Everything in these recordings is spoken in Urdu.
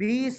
20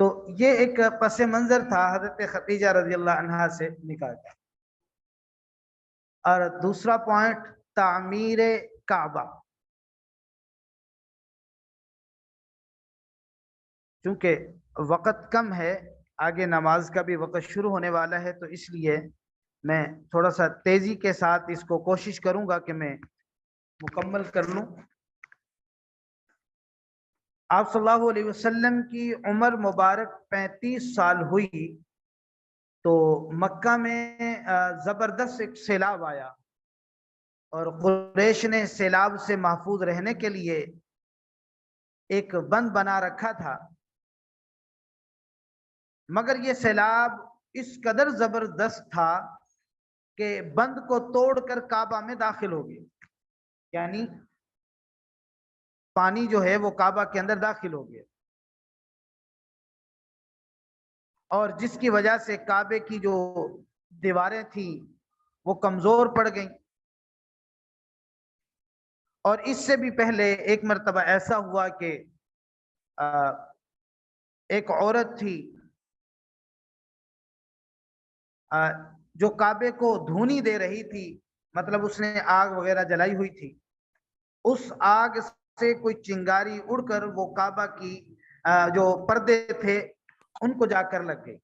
تو یہ ایک پس منظر تھا حضرت خدیجہ رضی اللہ عنہا سے نکاح کا. اور دوسرا پوائنٹ تعمیر کعبہ. چونکہ وقت کم ہے، آگے نماز کا بھی وقت شروع ہونے والا ہے، تو اس لیے میں تھوڑا سا تیزی کے ساتھ اس کو کوشش کروں گا کہ میں مکمل کر لوں. آپ صلی اللہ علیہ وسلم کی عمر مبارک 35 سال ہوئی تو مکہ میں زبردست ایک سیلاب آیا، اور قریش نے سیلاب سے محفوظ رہنے کے لیے ایک بند بنا رکھا تھا. مگر یہ سیلاب اس قدر زبردست تھا کہ بند کو توڑ کر کعبہ میں داخل ہو گیا، یعنی پانی جو ہے وہ کعبہ کے اندر داخل ہو گیا، اور جس کی وجہ سے کعبے کی جو دیواریں تھیں وہ کمزور پڑ گئیں. اور اس سے بھی پہلے ایک مرتبہ ایسا ہوا کہ ایک عورت تھی جو کعبے کو دھونی دے رہی تھی، مطلب اس نے آگ وغیرہ جلائی ہوئی تھی، اس آگ سے کوئی چنگاری اڑ کر وہ کعبہ کی جو پردے تھے ان کو جا کر لگ گئی،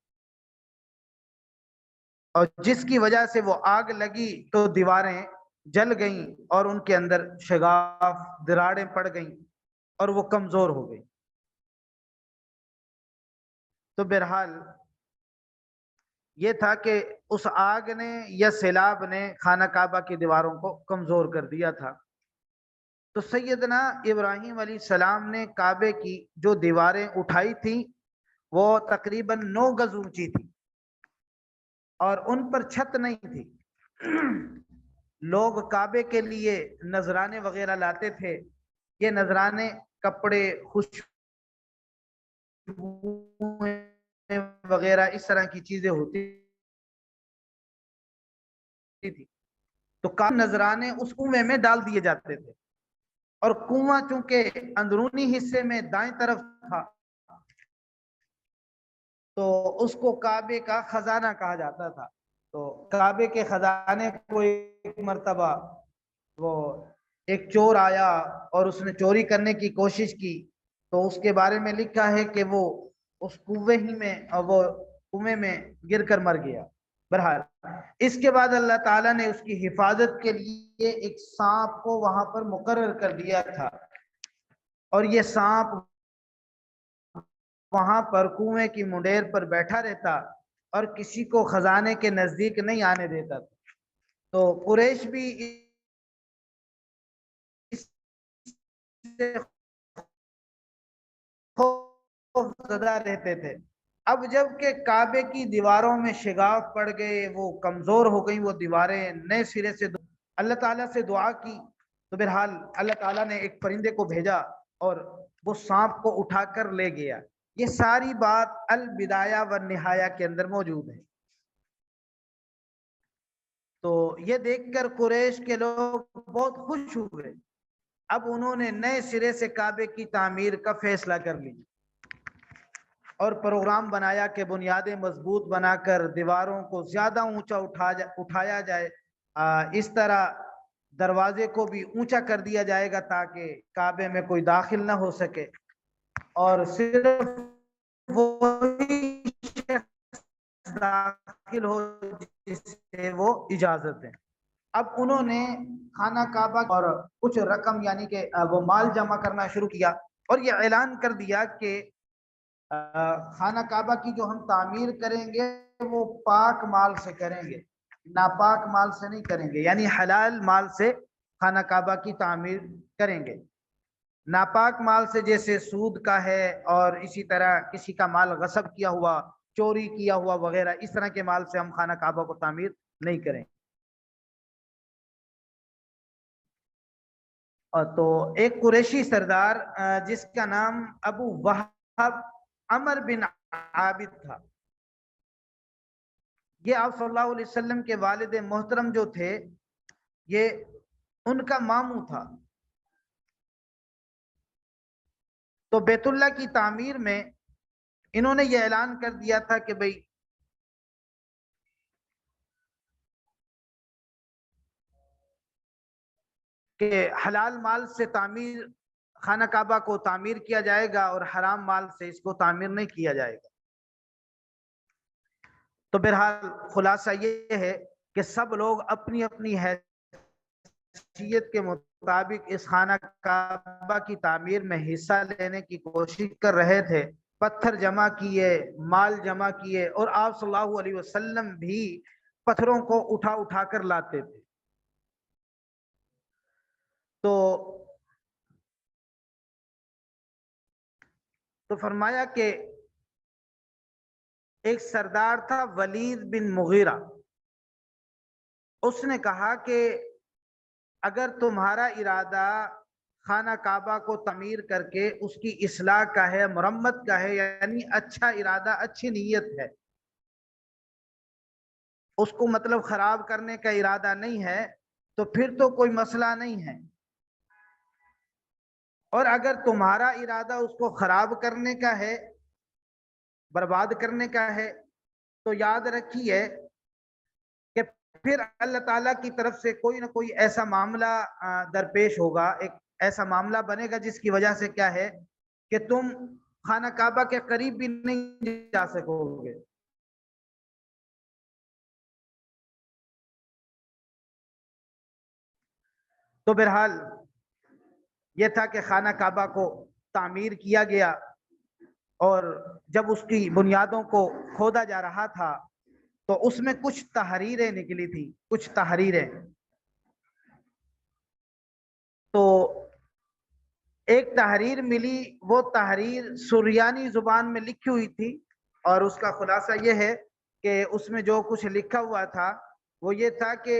اور جس کی وجہ سے وہ آگ لگی تو دیواریں جل گئیں اور ان کے اندر شگاف دراڑیں پڑ گئیں اور وہ کمزور ہو گئی. تو بہرحال یہ تھا کہ اس آگ نے یا سیلاب نے خانہ کعبہ کی دیواروں کو کمزور کر دیا تھا. تو سیدنا ابراہیم علیہ السلام نے کعبے کی جو دیواریں اٹھائی تھیں وہ تقریباً 9 گز اونچی تھی، اور ان پر چھت نہیں تھی. لوگ کعبے کے لیے نذرانے وغیرہ لاتے تھے. یہ نذرانے کپڑے، خوشبو وغیرہ اس طرح کی چیزیں ہوتی تھی. تو نذرانے اس کنویں میں ڈال دیے جاتے تھے، اور کنواں چونکہ اندرونی حصے میں دائیں طرف تھا تو اس کو کعبے کا خزانہ کہا جاتا تھا. تو کعبے کے خزانے کو ایک مرتبہ وہ ایک چور آیا اور اس نے چوری کرنے کی کوشش کی، تو اس کے بارے میں لکھا ہے کہ وہ اس کنویں میں گر کر مر گیا. بہرحال اس کے بعد اللہ تعالیٰ نے اس کی حفاظت کے لیے ایک سانپ کو وہاں پر مقرر کر دیا تھا، اور یہ سانپ وہاں پر کنویں کی منڈیر پر بیٹھا رہتا اور کسی کو خزانے کے نزدیک نہیں آنے دیتا تھا. تو قریش بھی اس سے خوف زدہ رہتے تھے. اب جب کہ کعبے کی دیواروں میں شگاف پڑ گئے، وہ کمزور ہو گئی وہ دیواریں، نئے سرے سے اللہ تعالیٰ سے دعا کی، تو بہرحال اللہ تعالیٰ نے ایک پرندے کو بھیجا اور وہ سانپ کو اٹھا کر لے گیا. یہ ساری بات البدایہ و نہایہ کے اندر موجود ہے. تو یہ دیکھ کر قریش کے لوگ بہت خوش ہوئے. اب انہوں نے نئے سرے سے کعبے کی تعمیر کا فیصلہ کر لیا اور پروگرام بنایا کہ بنیادیں مضبوط بنا کر دیواروں کو زیادہ اونچا اٹھایا جائے. اس طرح دروازے کو بھی اونچا کر دیا جائے گا تاکہ کعبے میں کوئی داخل نہ ہو سکے، اور صرف وہی شخص داخل ہو جس سے وہ اجازت ہے. اب انہوں نے خانہ کعبہ اور کچھ رقم یعنی کہ وہ مال جمع کرنا شروع کیا، اور یہ اعلان کر دیا کہ خانہ کعبہ کی جو ہم تعمیر کریں گے وہ پاک مال سے کریں گے، ناپاک مال سے نہیں کریں گے، یعنی حلال مال سے خانہ کعبہ کی تعمیر کریں گے. ناپاک مال سے جیسے سود کا ہے، اور اسی طرح کسی کا مال غصب کیا ہوا، چوری کیا ہوا وغیرہ، اس طرح کے مال سے ہم خانہ کعبہ کو تعمیر نہیں کریں. تو ایک قریشی سردار جس کا نام ابو وہب عمر بن عابد تھا، یہ آپ صلی اللہ علیہ وسلم کے والد محترم جو تھے یہ ان کا ماموں تھا. تو بیت اللہ کی تعمیر میں انہوں نے یہ اعلان کر دیا تھا کہ بھئی کہ حلال مال سے تعمیر خانہ کعبہ کو تعمیر کیا جائے گا اور حرام مال سے اس کو تعمیر نہیں کیا جائے گا۔ تو بہرحال خلاصہ یہ ہے کہ سب لوگ اپنی اپنی حیثیت کے مطابق اس خانہ کعبہ کی تعمیر میں حصہ لینے کی کوشش کر رہے تھے، پتھر جمع کیے، مال جمع کیے، اور آپ صلی اللہ علیہ وسلم بھی پتھروں کو اٹھا اٹھا کر لاتے تھے۔ تو فرمایا کہ ایک سردار تھا ولید بن مغیرہ، اس نے کہا کہ اگر تمہارا ارادہ خانہ کعبہ کو تعمیر کر کے اس کی اصلاح کا ہے، مرمت کا ہے، یعنی اچھا ارادہ، اچھی نیت ہے، اس کو مطلب خراب کرنے کا ارادہ نہیں ہے، تو پھر تو کوئی مسئلہ نہیں ہے، اور اگر تمہارا ارادہ اس کو خراب کرنے کا ہے، برباد کرنے کا ہے، تو یاد رکھیے کہ پھر اللہ تعالیٰ کی طرف سے کوئی نہ کوئی ایسا معاملہ درپیش ہوگا، ایک ایسا معاملہ بنے گا جس کی وجہ سے کیا ہے کہ تم خانہ کعبہ کے قریب بھی نہیں جا سکو گے۔ تو بہرحال یہ تھا کہ خانہ کعبہ کو تعمیر کیا گیا، اور جب اس کی بنیادوں کو کھودا جا رہا تھا تو اس میں کچھ تحریریں نکلی تھی، کچھ تحریریں۔ تو ایک تحریر ملی، وہ تحریر سریانی زبان میں لکھی ہوئی تھی، اور اس کا خلاصہ یہ ہے کہ اس میں جو کچھ لکھا ہوا تھا وہ یہ تھا کہ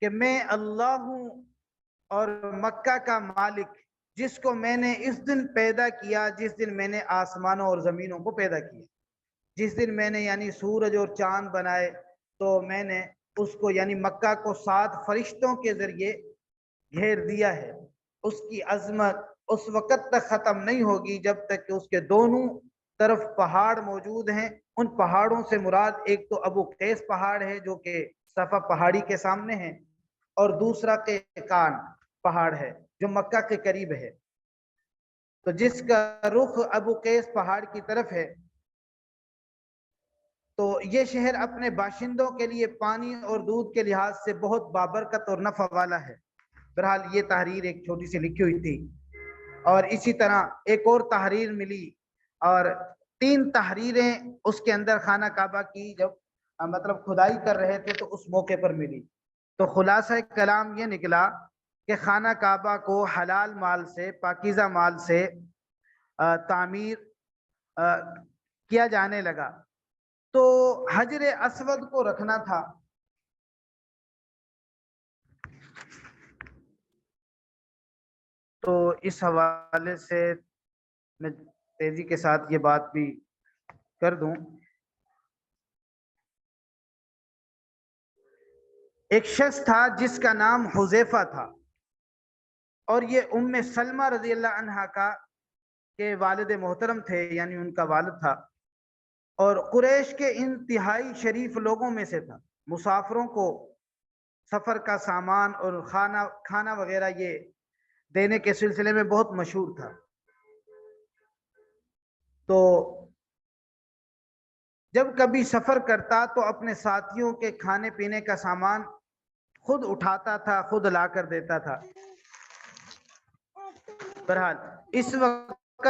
میں اللہ ہوں اور مکہ کا مالک، جس کو میں نے اس دن پیدا کیا جس دن میں نے آسمانوں اور زمینوں کو پیدا کیا، جس دن میں نے یعنی سورج اور چاند بنائے، تو میں نے اس کو یعنی مکہ کو 7 فرشتوں کے ذریعے گھیر دیا ہے۔ اس کی عظمت اس وقت تک ختم نہیں ہوگی جب تک کہ اس کے دونوں طرف پہاڑ موجود ہیں۔ ان پہاڑوں سے مراد ایک تو ابو قیس پہاڑ ہے جو کہ صفا پہاڑی کے سامنے ہے، اور دوسرا قیقان پہاڑ ہے جو مکہ کے قریب ہے۔ تو جس کا رخ ابو قیس پہاڑ کی طرف ہے، تو یہ شہر اپنے باشندوں کے لیے پانی اور دودھ کے لحاظ سے بہت بابرکت اور نفع والا ہے۔ بہرحال یہ تحریر ایک چھوٹی سی لکھی ہوئی تھی، اور اسی طرح ایک اور تحریر ملی، اور 3 تحریریں اس کے اندر خانہ کعبہ کی جب مطلب کھدائی کر رہے تھے تو اس موقع پر ملی۔ تو خلاصہ کلام یہ نکلا کہ خانہ کعبہ کو حلال مال سے، پاکیزہ مال سے تعمیر کیا جانے لگا۔ تو حجر اسود کو رکھنا تھا، تو اس حوالے سے میں تیزی کے ساتھ یہ بات بھی کر دوں۔ ایک شخص تھا جس کا نام حذیفہ تھا، اور یہ ام سلمہ رضی اللہ عنہا کا کے والد محترم تھے، یعنی ان کا والد تھا، اور قریش کے انتہائی شریف لوگوں میں سے تھا۔ مسافروں کو سفر کا سامان اور کھانا وغیرہ یہ دینے کے سلسلے میں بہت مشہور تھا۔ تو جب کبھی سفر کرتا تو اپنے ساتھیوں کے کھانے پینے کا سامان خود اٹھاتا تھا، خود لا کر دیتا تھا۔ بہرحال اس وقت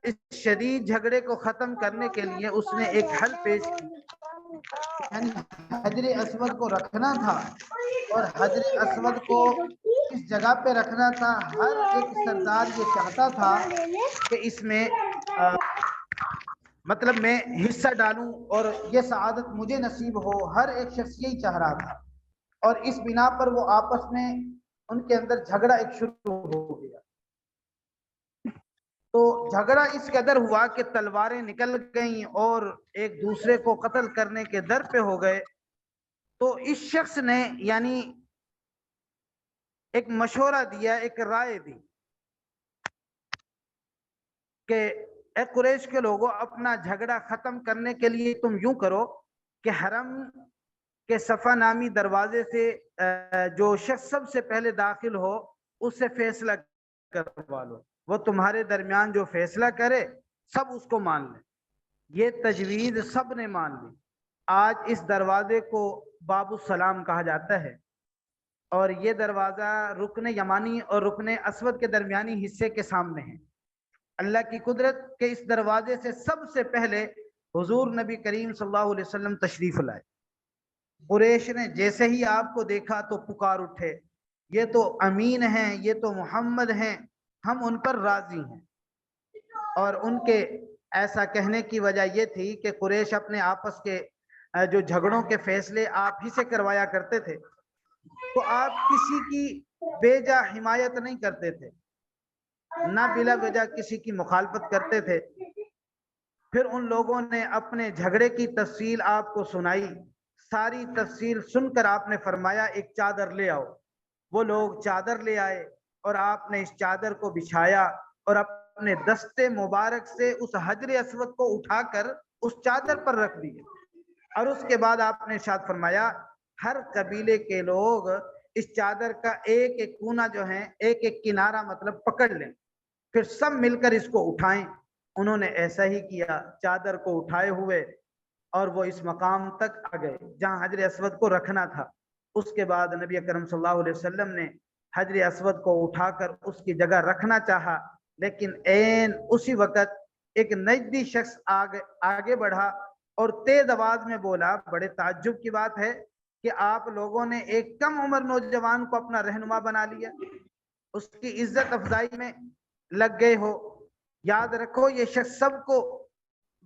اس شدید جھگڑے کو ختم کرنے کے لیے اس نے ایک حل پیش کی، یعنی حجر اسود کو رکھنا تھا، اور حجر اسود کو اس جگہ پہ رکھنا تھا۔ ہر ایک سردار یہ چاہتا تھا کہ اس میں مطلب میں حصہ ڈالوں اور یہ سعادت مجھے نصیب ہو، ہر ایک شخص یہی چاہ رہا تھا، اور اس بنا پر وہ آپس میں ان کے اندر جھگڑا ایک شروع ہو گیا۔ تو جھگڑا اس قدر ہوا کہ تلواریں نکل گئیں اور ایک دوسرے کو قتل کرنے کے در پہ ہو گئے۔ تو اس شخص نے یعنی ایک مشورہ دیا، ایک رائے دی کہ اے قریش کے لوگوں، اپنا جھگڑا ختم کرنے کے لیے تم یوں کرو کہ حرم کے صفا نامی دروازے سے جو شخص سب سے پہلے داخل ہو اس سے فیصلہ کروا لو، وہ تمہارے درمیان جو فیصلہ کرے سب اس کو مان لیں۔ یہ تجویز سب نے مان لی۔ آج اس دروازے کو باب السلام کہا جاتا ہے، اور یہ دروازہ رکن یمانی اور رکن اسود کے درمیانی حصے کے سامنے ہے۔ اللہ کی قدرت کے اس دروازے سے سب سے پہلے حضور نبی کریم صلی اللہ علیہ وسلم تشریف لائے۔ قریش نے جیسے ہی آپ کو دیکھا تو پکار اٹھے، یہ تو امین ہیں، یہ تو محمد ہیں، ہم ان پر راضی ہیں۔ اور ان کے ایسا کہنے کی وجہ یہ تھی کہ قریش اپنے آپس کے جو جھگڑوں کے فیصلے آپ ہی سے کروایا کرتے تھے، تو آپ کسی کی بے جا حمایت نہیں کرتے تھے، نہ بلا وجہ کسی کی مخالفت کرتے تھے۔ پھر ان لوگوں نے اپنے جھگڑے کی تفصیل آپ کو سنائی، ساری تفصیل سن کر آپ نے فرمایا ایک چادر لے آؤ۔ وہ لوگ چادر لے آئے اور آپ نے اس چادر کو بچھایا اور اپنے دستے مبارک سے اس حجر اسود کو اٹھا کر اس چادر پر رکھ دیا، اور اس کے بعد آپ نے ارشاد فرمایا ہر قبیلے کے لوگ اس چادر کا ایک ایک کونا جو ہے، ایک ایک کنارہ مطلب پکڑ لیں، پھر سب مل کر اس کو اٹھائیں۔ انہوں نے ایسا ہی کیا، چادر کو اٹھائے ہوئے اور وہ اس مقام تک آ گئے جہاں حجر اسود کو رکھنا تھا۔ اس کے بعد نبی اکرم صلی اللہ علیہ وسلم نے حجر اسود کو اٹھا کر اس کی جگہ رکھنا چاہا، لیکن عین اسی وقت ایک نجدی شخص آگے بڑھا اور تیز آواز میں بولا، بڑے تعجب کی بات ہے کہ آپ لوگوں نے ایک کم عمر نوجوان کو اپنا رہنما بنا لیا، اس کی عزت افزائی میں لگ گئے ہو۔ یاد رکھو یہ شخص سب کو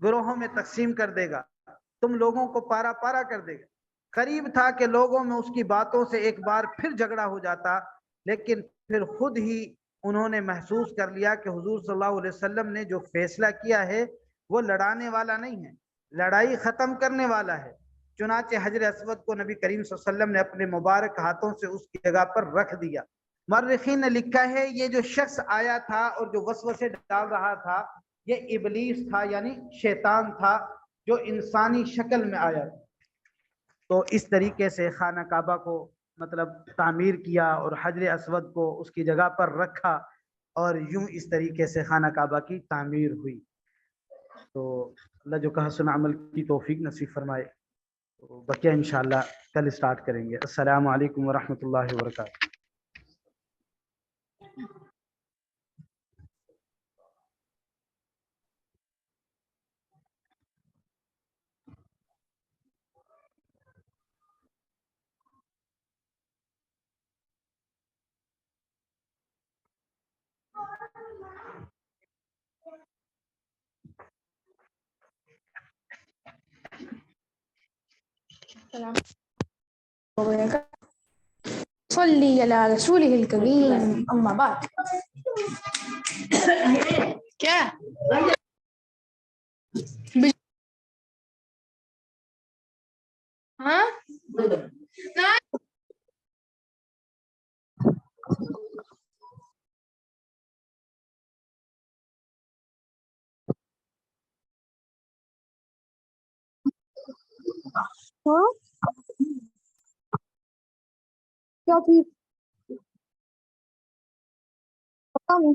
گروہوں میں تقسیم کر دے گا، تم لوگوں کو پارا پارا کر دے گا۔ قریب تھا کہ لوگوں میں اس کی باتوں سے ایک بار پھر جھگڑا ہو جاتا، لیکن پھر خود ہی انہوں نے محسوس کر لیا کہ حضور صلی اللہ علیہ وسلم نے جو فیصلہ کیا ہے وہ لڑانے والا نہیں ہے، لڑائی ختم کرنے والا ہے۔ چنانچہ حجر اسود کو نبی کریم صلی اللہ علیہ وسلم نے اپنے مبارک ہاتھوں سے اس کی جگہ پر رکھ دیا۔ مورخین نے لکھا ہے یہ جو شخص آیا تھا اور جو وسوسے ڈال رہا تھا یہ ابلیس تھا، یعنی شیطان تھا جو انسانی شکل میں آیا تھا۔ تو اس طریقے سے خانہ کعبہ کو مطلب تعمیر کیا اور حجر اسود کو اس کی جگہ پر رکھا، اور یوں اس طریقے سے خانہ کعبہ کی تعمیر ہوئی۔ تو اللہ جو کہا سنا عمل کی توفیق نصیب فرمائے۔ تو بقیہ انشاءاللہ کل اسٹارٹ کریں گے۔ السلام علیکم ورحمۃ اللہ وبرکاتہ۔ صلی علی رسولہ الکریم، اما بعد۔ کیا ہاں کیا تھی پتا نہیں